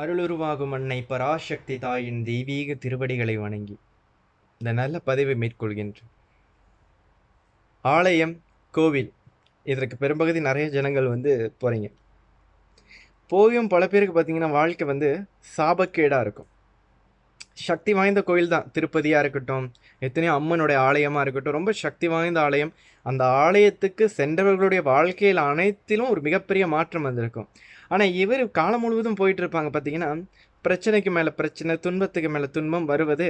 அருளுருவாகும் அன்னை பராசக்தி தாயின் தெய்வீக திருவடிகளை வணங்கி இந்த நல்ல பதிவை மேற்கொள்கின்றேன். ஆலயம், கோவில் இதற்கு பெரும்பகுதி நிறைய ஜனங்கள் போகிறீங்க. போயும் பல பேருக்கு பார்த்தீங்கன்னா வாழ்க்கை சாபக்கேடாக இருக்கும். சக்தி வாய்ந்த கோயில் தான் திருப்பதியாக இருக்கட்டும், எத்தனையோ அம்மனுடைய ஆலயமாக இருக்கட்டும், ரொம்ப சக்தி வாய்ந்த ஆலயம். அந்த ஆலயத்துக்கு சென்றவர்களுடைய வாழ்க்கையில் அனைத்திலும் ஒரு மிகப்பெரிய மாற்றம் வந்திருக்கும். ஆனால் இவர் காலம் முழுவதும் போயிட்டு இருப்பாங்க. பார்த்தீங்கன்னா பிரச்சனைக்கு மேலே பிரச்சனை, துன்பத்துக்கு மேலே துன்பம் வருவது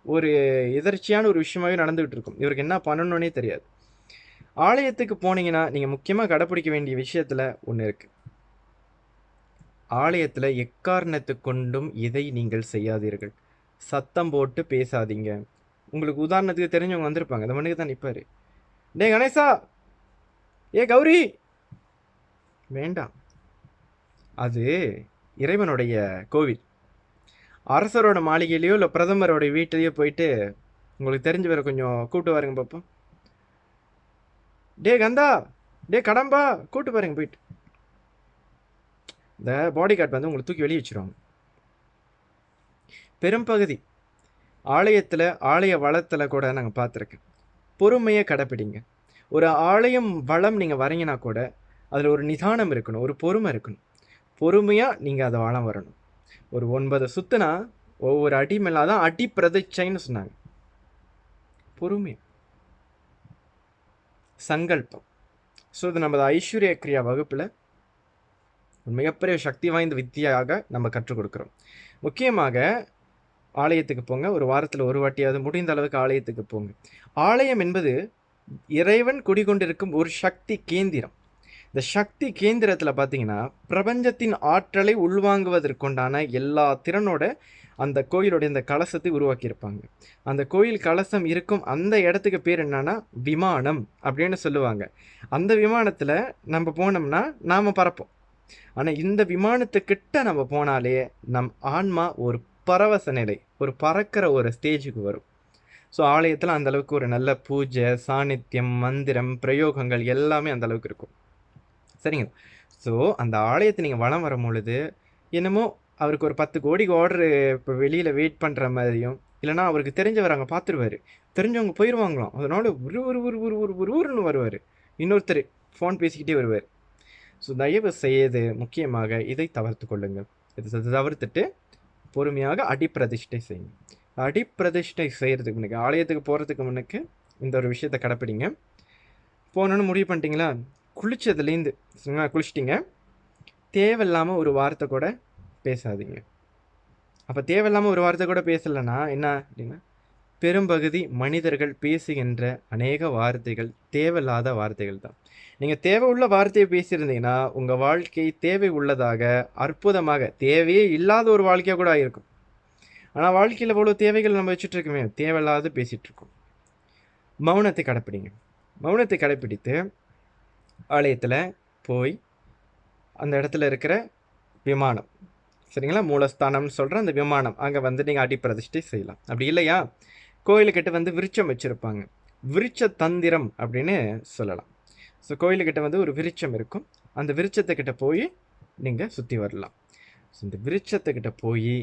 ஒரு எதர்ச்சியான ஒரு விஷயமாகவே நடந்துகிட்டு இருக்கும். இவருக்கு என்ன பண்ணணுன்னே தெரியாது. ஆலயத்துக்கு போனீங்கன்னா நீங்கள் முக்கியமாக கடைப்பிடிக்க வேண்டிய விஷயத்தில் ஒன்று இருக்குது. ஆலயத்தில் எக்காரணத்து கொண்டும் இதை நீங்கள் செய்யாதீர்கள். சத்தம் போட்டு பேசாதீங்க. உங்களுக்கு உதாரணத்துக்கு தெரிஞ்சவங்க வந்திருப்பாங்க. அந்த மண்ணுக்கு தான் நிற்பார். டே கணேசா, ஏ கௌரி, வேண்டாம். அது இறைவனுடைய கோவில். அரசரோட மாளிகையிலையோ இல்லை பிரதமரோட வீட்டிலையோ போயிட்டு உங்களுக்கு தெரிஞ்ச வேற கொஞ்சம் கூப்பிட்டு வாருங்க பார்ப்போம். டே கந்தா, டே கடம்பா, கூப்பிட்டு பாருங்க போயிட்டு. இந்த பாடி கார்டு உங்களை தூக்கி வெளியே வச்சுருவாங்க. பெரும்பகுதி ஆலயத்தில், ஆலய வளத்தில் கூட நாங்கள் பார்த்துருக்கேன். பொறுமையை கடைப்பிடிங்க. ஒரு ஆலயம் வளம் நீங்கள் வரீங்கன்னா கூட அதில் ஒரு நிதானம் இருக்கணும், ஒரு பொறுமை இருக்கணும். பொறுமையாக நீங்கள் அதை வளம் வரணும். ஒரு 9 சுத்துனா ஒவ்வொரு அடி மேலே தான் அடி பிரதிச்சைன்னு சொன்னாங்க. பொறுமை, சங்கல்பம். ஸோ இது நமது ஐஸ்வர்ய கிரியா வகுப்பில் மிகப்பெரிய சக்தி வாய்ந்த வித்தியாக நம்ம கற்றுக் கொடுக்குறோம். முக்கியமாக ஆலயத்துக்கு போங்க. ஒரு வாரத்தில் ஒரு வாட்டியாவது முடிந்த அளவுக்கு ஆலயத்துக்கு போங்க. ஆலயம் என்பது இறைவன் குடிகொண்டிருக்கும் ஒரு சக்தி கேந்திரம். இந்த சக்தி கேந்திரத்தில் பார்த்தீங்கன்னா பிரபஞ்சத்தின் ஆற்றலை உள்வாங்குவதற்குண்டான எல்லா திறனோட அந்த கோயிலோட இந்த கலசத்தை உருவாக்கியிருப்பாங்க. அந்த கோயில் கலசம் இருக்கும் அந்த இடத்துக்கு பேர் என்னன்னா விமானம் அப்படின்னு சொல்லுவாங்க. அந்த விமானத்தில் நம்ம போனோம்னா நாம் பறப்போம். ஆனால் இந்த விமானத்துக்கிட்ட நம்ம போனாலே நம் ஆன்மா ஒரு பரவச நிலை, ஒரு பறக்கிற ஒரு ஸ்டேஜுக்கு வரும். ஸோ ஆலயத்தில் அந்தளவுக்கு ஒரு நல்ல பூஜை, சாநித்தியம், மந்திரம், பிரயோகங்கள் எல்லாமே அந்தளவுக்கு இருக்கும். சரிங்க. ஸோ அந்த ஆலயத்தை நீங்கள் வலம் வரும் பொழுது என்னமோ அவருக்கு ஒரு 10 கோடிக்கு ஆர்டரு இப்போ வெளியில் வெயிட் பண்ணுற மாதிரியும், இல்லைனா அவருக்கு தெரிஞ்சவர் அங்கே பார்த்துருவார், தெரிஞ்சவங்க போயிடுவாங்களாம். அதனால ஒரு வருவார். இன்னொருத்தர் ஃபோன் பேசிக்கிட்டே வருவார். ஸோ தயவு செய்து முக்கியமாக இதை தவிர்த்து கொள்ளுங்கள். இதை தவிர்த்துட்டு பொறுமையாக அடிப்பிரதிஷ்டை செய்யுங்க. அடிப்பிரதிஷ்டை செய்கிறதுக்கு முன்னுக்கு, ஆலயத்துக்கு போகிறதுக்கு முன்னுக்கு இந்த ஒரு விஷயத்தை கடைப்பிடிங்க. போகணுன்னு முடிவு பண்ணிட்டீங்களா, குளித்ததுலேருந்து குளிச்சிட்டிங்க, தேவையில்லாமல் ஒரு வார்த்தை கூட பேசாதீங்க. அப்போ தேவையில்லாமல் ஒரு வார்த்தை கூட பேசலைன்னா என்ன அப்படின்னா, பெரும்பகுதி மனிதர்கள் பேசுகின்ற அநேக வார்த்தைகள் தேவையில்லாத வார்த்தைகள் தான். நீங்கள் தேவை உள்ள வார்த்தையை பேசியிருந்தீங்கன்னா உங்கள் வாழ்க்கை தேவை உள்ளதாக, அற்புதமாக, தேவையே இல்லாத ஒரு வாழ்க்கையாக கூட ஆகிருக்கும். ஆனால் வாழ்க்கையில் இவ்வளோ தேவைகள் நம்ம வச்சுட்ருக்கோமே, தேவையில்லாத பேசிகிட்ருக்கோம். மௌனத்தை கடைப்பிடிங்க. மௌனத்தை கடைப்பிடித்து ஆலயத்தில் போய் அந்த இடத்துல இருக்கிற விமானம், சரிங்களா, மூலஸ்தானம்னு சொல்கிற அந்த விமானம், அங்கே நீங்கள் அடிப்பிரதிஷ்டை செய்யலாம். அப்படி இல்லையா, கோயிலுக்கிட்ட விருட்சம் வச்சுருப்பாங்க. விருட்ச தந்திரம் அப்படின்னு சொல்லலாம். ஸோ கோயிலுக்கிட்ட ஒரு விருட்சம் இருக்கும். அந்த விருட்சத்துக்கிட்ட போய் நீங்கள் சுற்றி வரலாம். ஸோ இந்த விருட்சத்துக்கிட்ட போய்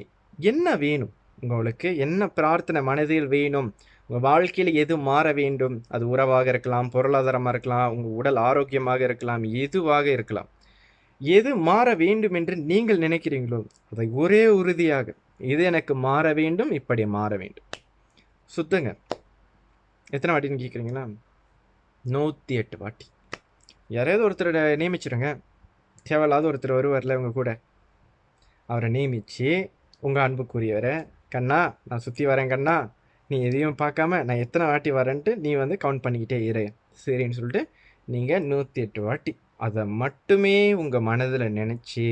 என்ன வேணும், உங்களுக்கு என்ன பிரார்த்தனை மனதில் வேணும், உங்கள் வாழ்க்கையில் எது மாற வேண்டும், அது உறவாக இருக்கலாம், பொருளாதாரமாக இருக்கலாம், உங்கள் உடல் ஆரோக்கியமாக இருக்கலாம், எதுவாக இருக்கலாம், எது மாற வேண்டும் என்று நீங்கள் நினைக்கிறீங்களோ அதை ஒரே உறுதியாக, இது எனக்கு மாற வேண்டும், இப்படி மாற வேண்டும், சுத்துங்க. எத்தனை வாட்டின்னு கேட்குறீங்களா? 108 வாட்டி. யாரையாவது ஒருத்தரை நியமிச்சிருங்க. தேவையில்லாத ஒருத்தர் வருவார்ல உங்கள் கூட, அவரை நியமித்து உங்கள் அன்புக்குரியவரை, கண்ணா நான் சுற்றி வரேன் கண்ணா, நீ எதையும் பார்க்காம நான் எத்தனை வாட்டி வரேன்ட்டு நீ கவுண்ட் பண்ணிக்கிட்டே இரு, சரின்னு சொல்லிட்டு நீங்கள் 108 வாட்டி அதை மட்டுமே உங்கள் மனதில் நினச்சி,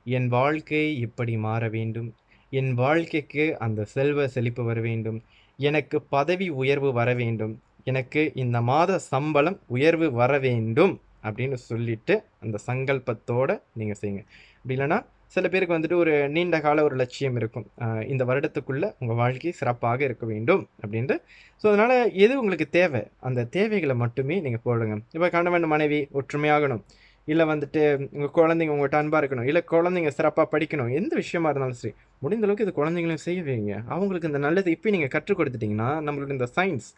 என் வாழ்க்கை இப்படி மாற வேண்டும், என் வாழ்க்கைக்கு அந்த செல்வ செழிப்பு வர வேண்டும், எனக்கு பதவி உயர்வு வர வேண்டும், எனக்கு இந்த மாத சம்பளம் உயர்வு வர வேண்டும் அப்படின்னு சொல்லிட்டு அந்த சங்கல்பத்தோடு நீங்கள் செய்யுங்க. அப்படி இல்லைன்னா சில பேருக்கு ஒரு நீண்ட கால ஒரு லட்சியம் இருக்கும், இந்த வருடத்துக்குள்ளே உங்கள் வாழ்க்கை சிறப்பாக இருக்க வேண்டும் அப்படின்ட்டு. ஸோ அதனால் எது உங்களுக்கு தேவை, அந்த தேவைகளை மட்டுமே நீங்கள் போடுங்க. இப்போ கணவன் மனைவி ஒற்றுமையாகணும், இல்லை வந்துட்டு உங்கள் குழந்தைங்க உங்கள்கிட்ட அன்பாக இருக்கணும், இல்லை குழந்தைங்க சிறப்பாக படிக்கணும், எந்த விஷயமா இருந்தாலும் சரி, முடிந்த அளவுக்கு இது குழந்தைங்களையும் செய்ய வைங்க. அவங்களுக்கு இந்த நல்லது இப்போ நீங்கள் கற்றுக் கொடுத்துட்டிங்கன்னா, நம்மளோட இந்த சயின்ஸ்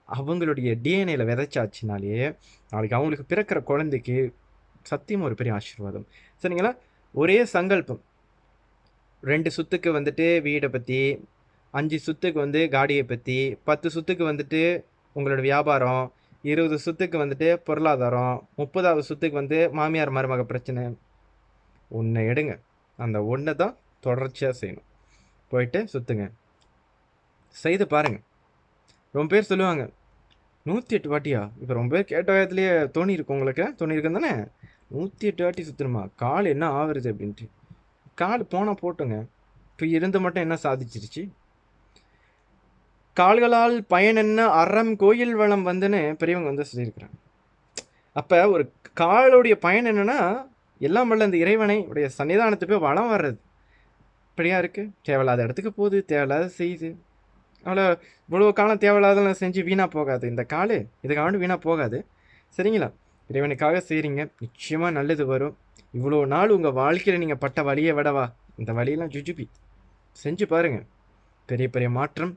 அவங்களுடைய டிஎன்ஏல விதைச்சாச்சுனாலே நாளைக்கு அவங்களுக்கு பிறக்கிற குழந்தைக்கு சத்தியமாக ஒரு பெரிய ஆசீர்வாதம். சரிங்களா? ஒரே சங்கல்பம். 2 சுத்துக்கு வந்துட்டு வீடை பற்றி, 5 சுத்துக்கு வந்து காடியை பற்றி, 10 சுத்துக்கு வந்துட்டு உங்களோட வியாபாரம், 20 சுத்துக்கு வந்துட்டு பொருளாதாரம், 30வது சுத்துக்கு வந்து மாமியார் மருமக பிரச்சனை. ஒன்றை எடுங்க, அந்த ஒன்றை தான் தொடர்ச்சியாக செய்யணும். போயிட்டு சுற்றுங்க, செய்து பாருங்கள். ரொம்ப பேர் சொல்லுவாங்க 108 வாட்டியா? இப்போ ரொம்ப பேர் கேட்ட வயதுலேயே தோணியிருக்கும், உங்களுக்கு தோணியிருக்கும் தானே? 108 வாட்டி சுற்றணுமா? கால் என்ன ஆகுறது அப்படின்ட்டு. கால் போனால் போட்டுங்க. இப்போ இருந்து மட்டும் என்ன சாதிச்சிருச்சு? கால்களால் பயன் என்ன அறம் கோயில் வளம் வந்துன்னு பெரியவங்க வந்து சொல்லியிருக்கிறாங்க. அப்போ ஒரு காலுடைய பயன் என்னன்னா, எல்லாம் வல்ல இந்த இறைவனை உடைய சன்னிதானத்தை போய் வளம் வர்றது. இப்படியா இருக்குது? தேவையில்லாத இடத்துக்கு போகுது, தேவையில்லாத செய்யுது. அவ்வளோ இவ்வளோ காலம் தேவையில்லாதெல்லாம் செஞ்சு வீணாக போகாது. இந்த கால் இதுக்காக வீணாக போகாது. சரிங்களா? இறைவனுக்காக செய்கிறீங்க, நிச்சயமாக நல்லது வரும். இவ்வளோ நாள் உங்கள் வாழ்க்கையில் நீங்கள் பட்ட வழியை விடவா, இந்த வழியெல்லாம் ஜுஜுபி செஞ்சு பாருங்கள். பெரிய பெரிய மாற்றம்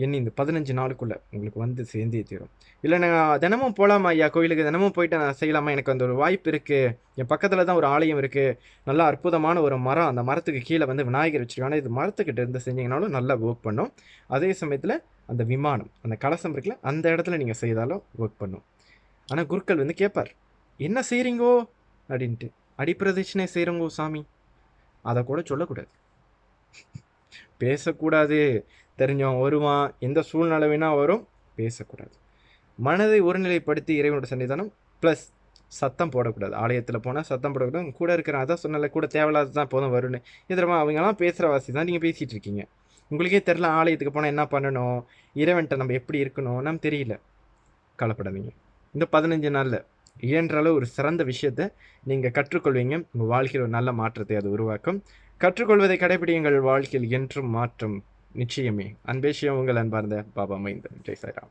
இந்த 15 நாளுக்குள்ளே உங்களுக்கு வந்து சேர்ந்தே தீரும். இல்லை நான் தினமும் போகலாமா ஐயா கோயிலுக்கு, தினமும் போயிட்டு நான் செய்யலாமா? எனக்கு அந்த ஒரு வாய்ப்பு இருக்குது. என் பக்கத்தில் தான் ஒரு ஆலயம் இருக்குது, நல்லா அற்புதமான ஒரு மரம், அந்த மரத்துக்கு கீழே வந்து விநாயகர் வச்சுருக்காங்க. இது மரத்துக்கிட்ட இருந்து செஞ்சீங்கனாலும் நல்லா ஒர்க் பண்ணும். அதே சமயத்தில் அந்த விமானம், அந்த கலசம் இருக்குல்ல, அந்த இடத்துல நீங்கள் செய்தாலும் ஒர்க் பண்ணும். ஆனால் குருக்கள் வந்து கேட்பார், என்ன செய்கிறீங்கோ அப்படின்ட்டு. அடிப்பிரதட்சணை செய்கிறோங்கோ சாமி, அதை கூட சொல்லக்கூடாது, பேசக்கூடாது. தெரிஞ்சவன் வருவான், எந்த சூழ்நிலை வேணால் வரும், பேசக்கூடாது. மனதை ஒருநிலைப்படுத்தி இறைவனோட சன்னிதானம் ப்ளஸ் சத்தம் போடக்கூடாது. ஆலயத்தில் போனால் சத்தம் போடக்கூடாது. கூட இருக்கிற அதான் சொன்னல, கூட தேவையில்லாத தான் போதும் வரும்னு. எதிரமா அவங்கெல்லாம் பேசுகிற வாசி தான் நீங்கள் பேசிகிட்டு இருக்கீங்க. உங்களுக்கே தெரில ஆலயத்துக்கு போனால் என்ன பண்ணணும், இறைவன்கிட்ட நம்ம எப்படி இருக்கணும் நம்ம தெரியல. கவலைப்படாதீங்க. இந்த 15 நாளில் இயன்றளவு ஒரு சிறந்த விஷயத்தை நீங்கள் கற்றுக்கொள்வீங்க. உங்கள் வாழ்க்கையில் ஒரு நல்ல மாற்றத்தை அது உருவாக்கும். கற்றுக்கொள்வதை கடைபிடியுங்கள், வாழ்க்கையில் என்றும் மாற்றம் நிச்சயமே. அன்பேஷியம் உங்கள் அன்பார்ந்த பாபா மைந்தன். ஜெய் சாய்ராம்.